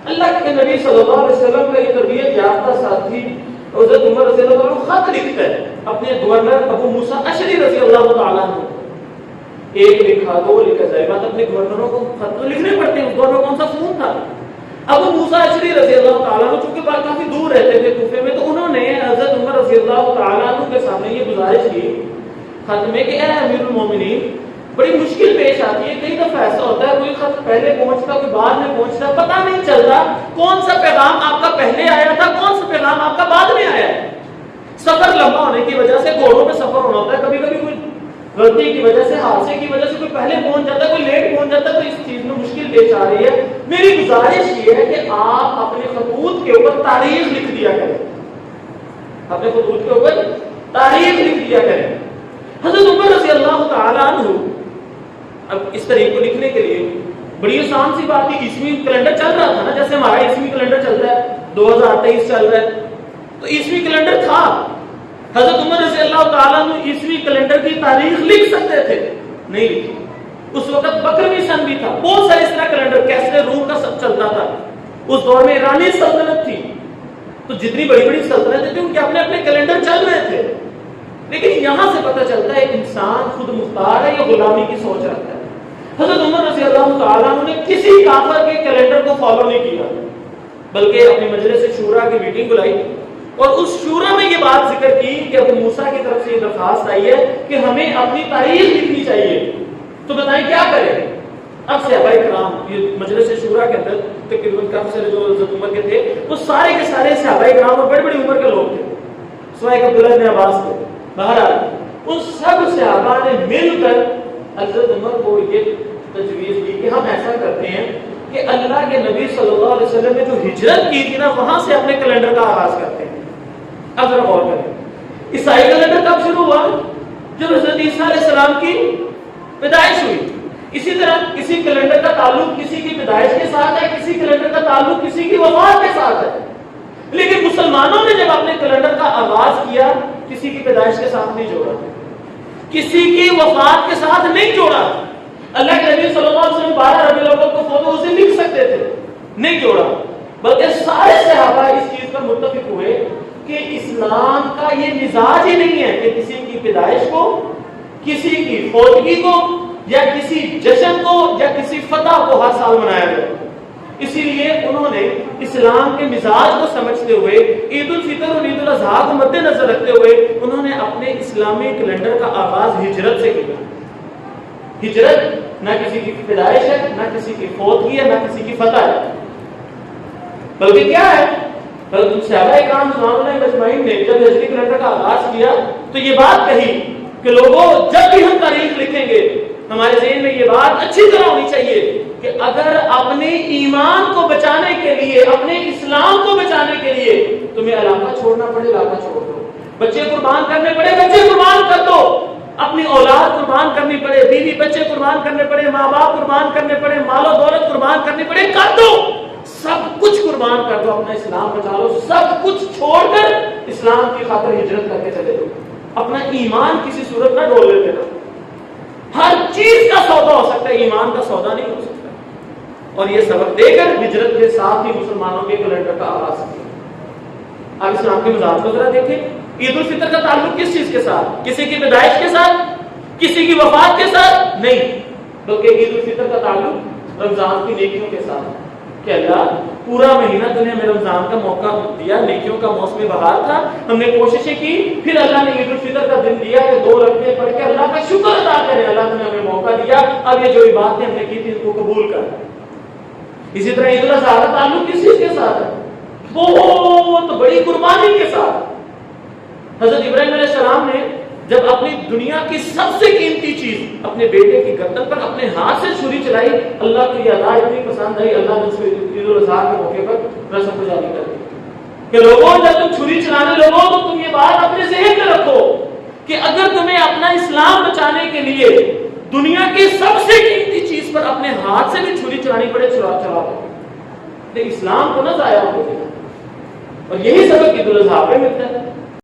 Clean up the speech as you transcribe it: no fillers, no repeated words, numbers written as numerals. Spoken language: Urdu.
اللہ کے نبی صلی اللہ علیہ وسلم کا یہ تربیت یافتہ ساتھی حضرت عمر رضی اللہ عنہ خط لکھتا ہے اپنے گورنر ابو موسیٰ اشعری رضی اللہ تعالیٰ عنہ. ایک لکھا، دو لکھا، ظاہر بات اپنے گورنروں کو خط تو لکھنے پڑتے ہیں. گورنر کون سا فون تھا؟ ابو موسیٰ اشعری رضی اللہ تعالیٰ عنہ چونکہ کافی دور رہتے تھے کوفے میں، تو انہوں نے حضرت عمر رضی اللہ تعالیٰ عنہ کے سامنے یہ گزارش کی خط میں کہ اے امیر المومنین، بڑی مشکل پیش آتی ہے. کئی دفعہ ایسا ہوتا ہے کوئی خط پہلے پہنچتا، کوئی بعد میں پہنچتا، پتہ نہیں چلتا کون سا پیغام آپ کا پہلے آیا تھا، کون سا پیغام آپ کا بعد میں آیا ہے. سفر لمبا ہونے کی وجہ سے گھوڑوں میں سفر ہونا ہوتا ہے، کبھی کبھی کوئی غلطی کی وجہ سے، حادثے کی وجہ سے کوئی پہلے پہنچ جاتا ہے، کوئی لیٹ پہنچ جاتا ہے، تو اس چیز میں مشکل پیش آ رہی ہے. میری گزارش یہ ہے کہ آپ اپنے خطوط کے اوپر تاریخ لکھ دیا کریں، اپنے خطوط کے اوپر تاریخ لکھ دیا کریں. حضرت عمر رضی اللہ تعالیٰ عنہ اب اس طریقے کو لکھنے کے لیے بڑی آسان سی بات ہے. عیسوی کیلنڈر چل رہا تھا نا، جیسے ہمارا عیسوی کیلنڈر چلتا ہے، 2023 چل رہا ہے، تو عیسوی کیلنڈر تھا. حضرت عمر رضی اللہ تعالیٰ عنہ عیسوی کیلنڈر کی تاریخ لکھ سکتے تھے، نہیں لکھی. اس وقت بکروی سن بھی تھا، بہت سارے اس طرح کیلنڈر، کیسرے روم کا سب چلتا تھا. اس دور میں ایرانی سلطنت تھی، تو جتنی بڑی بڑی سلطنتیں تھیں ان کے اپنے اپنے کیلنڈر چل رہے تھے. لیکن یہاں سے پتہ چلتا ہے انسان خود مختار ہے یا غلامی کی سوچ رکھتا ہے. حضرت عمر رضی اللہ تعالیٰ عنہ نے کسی کافر کے کیلنڈر کو فالو نہیں کیا، بلکہ اپنی مجلس شورا کی میٹنگ بلائی اور اس شورا میں یہ بات ذکر کی کہ ابو موسیٰ کی طرف سے یہ درخواست آئی ہے کہ ہمیں اپنی تاریخ لکھنی چاہیے، تو بتائیں کیا کریں. اب صحابہ کرام یہ مجلس شورا کے اندر تقریباً کافی سارے جو حضرت عمر کے تھے وہ سارے کے سارے صحابہ کرام اور بڑی بڑی عمر کے لوگ تھے، سوائے عبداللہ بن عباس تھے. بہرحال ان سب صحابہ نے مل کر حضرت عمر کو یہ تجویز دی کہ ہم ایسا کرتے ہیں کہ اللہ کے نبی صلی اللہ علیہ وسلم نے جو ہجرت کی تھی نا، وہاں سے اپنے کیلنڈر کا آغاز کرتے ہیں. اب ذرا غور کریں، عیسائی کیلنڈر کب شروع ہوا؟ جب حضرت عیسیٰ علیہ السلام کی پیدائش ہوئی. اسی طرح کسی کیلنڈر کا تعلق کسی کی پیدائش کے ساتھ ہے، کسی کیلنڈر کا تعلق کسی کی وفات کے ساتھ ہے. لیکن مسلمانوں نے جب اپنے کیلنڈر کا آغاز کیا، کسی کی پیدائش کے ساتھ نہیں جوڑا، کسی کی وفات کے ساتھ نہیں جوڑا. اللہ کے نبی صلی اللہ علیہ وسلم 12 ربیع الاول کو فوت ہوئے، اسے لکھ سکتے تھے، نہیں جوڑا. بلکہ سارے صحابہ اس چیز پر متفق ہوئے کہ اسلام کا یہ مزاج ہی نہیں ہے کہ کسی کی پیدائش کو، کسی کی فوتگی کو، یا کسی جشن کو، یا کسی فتح کو ہر سال منایا جائے. اسی لیے انہوں نے اسلام کے مزاج کو سمجھتے ہوئے، عید الفطر اور عید الاضحیٰ کو مد نظر رکھتے ہوئے انہوں نے اپنے اسلامی کیلنڈر کا آغاز ہجرت سے کیا. ہجرت نہ کسی کی پیدائش ہے، نہ کسی کی فوتگی ہے، نہ کسی کی فتح ہے، بلکہ کیا ہے؟ صحابہ کرام رضوان اللہ اجمعین نے جب ہجری کیلنڈر کا آغاز کیا تو یہ بات کہی کہ لوگوں، جب بھی ہم تاریخ لکھیں گے ہمارے ذہن میں یہ بات اچھی طرح ہونی چاہیے کہ اگر اپنے ایمان کو بچانے کے لیے، اپنے اسلام کو بچانے کے لیے تمہیں علاقہ چھوڑنا پڑے، علاقہ چھوڑ دو. بچے قربان کرنے پڑے، بچے قربان کر دو. اپنی اولاد قربان کرنی پڑے، بیوی بچے قربان کرنے پڑے، ماں باپ قربان کرنے پڑے، مال و دولت قربان کرنی پڑے، کر دو. سب کچھ قربان کر دو، اپنا اسلام بچا لو. سب کچھ چھوڑ کر اسلام کی خاطر ہجرت کر کے چلے دو. اپنا ایمان کسی صورت نہ ڈول لیتے نا. ہر چیز کا سودا ہو سکتا ہے، ایمان کا سودا نہیں ہو سکتا. اور یہ سبق دے کر ہجرت کے ساتھ ہی مسلمانوں کے کیلنڈر کا آغاز کیا. آپ اسلام کے مزاج کو ذرا دیکھیں. عید الفطر کا تعلق کس چیز کے ساتھ؟ کسی کی پیدائش کے ساتھ، کسی کی وفات کے ساتھ نہیں، بلکہ عید الفطر کا تعلق رمضان کی نیکیوں کے ساتھ کہ اللہ پورا مہینہ تم نے ہمیں رمضان کا موقع دیا، نیکیوں کا موسم بہار تھا، ہم نے کوششیں کی، پھر اللہ نے عید الفطر کا دن دیا کہ 2 رکعتیں پڑھ کے اللہ کا شکر ادا کریں. اللہ نے ہمیں موقع دیا، اب یہ جو باتیں ہم نے کی تھی ان کو قبول کر. اسی طرح عید الاضحیٰ کا تعلق کس چیز کے ساتھ ہے؟ بہت بڑی قربانی کے ساتھ. حضرت ابراہیم علیہ السلام نے جب اپنی دنیا کی سب سے قیمتی چیز اپنے بیٹے کی گردن پر اپنے ہاتھ سے چھری چلائی، اللہ کو یہ ادا اتنی پسند آئی، اللہ نے اس کو عید الاضحیٰ کے موقع پر رسم جاری کر دی کہ لوگوں جب تم چھری چلانے لگو تو تم یہ بات اپنے ذہن میں رکھو کہ اگر تمہیں اپنا اسلام بچانے کے لیے دنیا کی سب سے قیمتی چیز پر اپنے ہاتھ سے بھی چھری چلانی پڑے، چلا دو، اسلام کو نہ ضائع ہو. اور یہی سبق عید الاضحیٰ پہ ملتا ہے.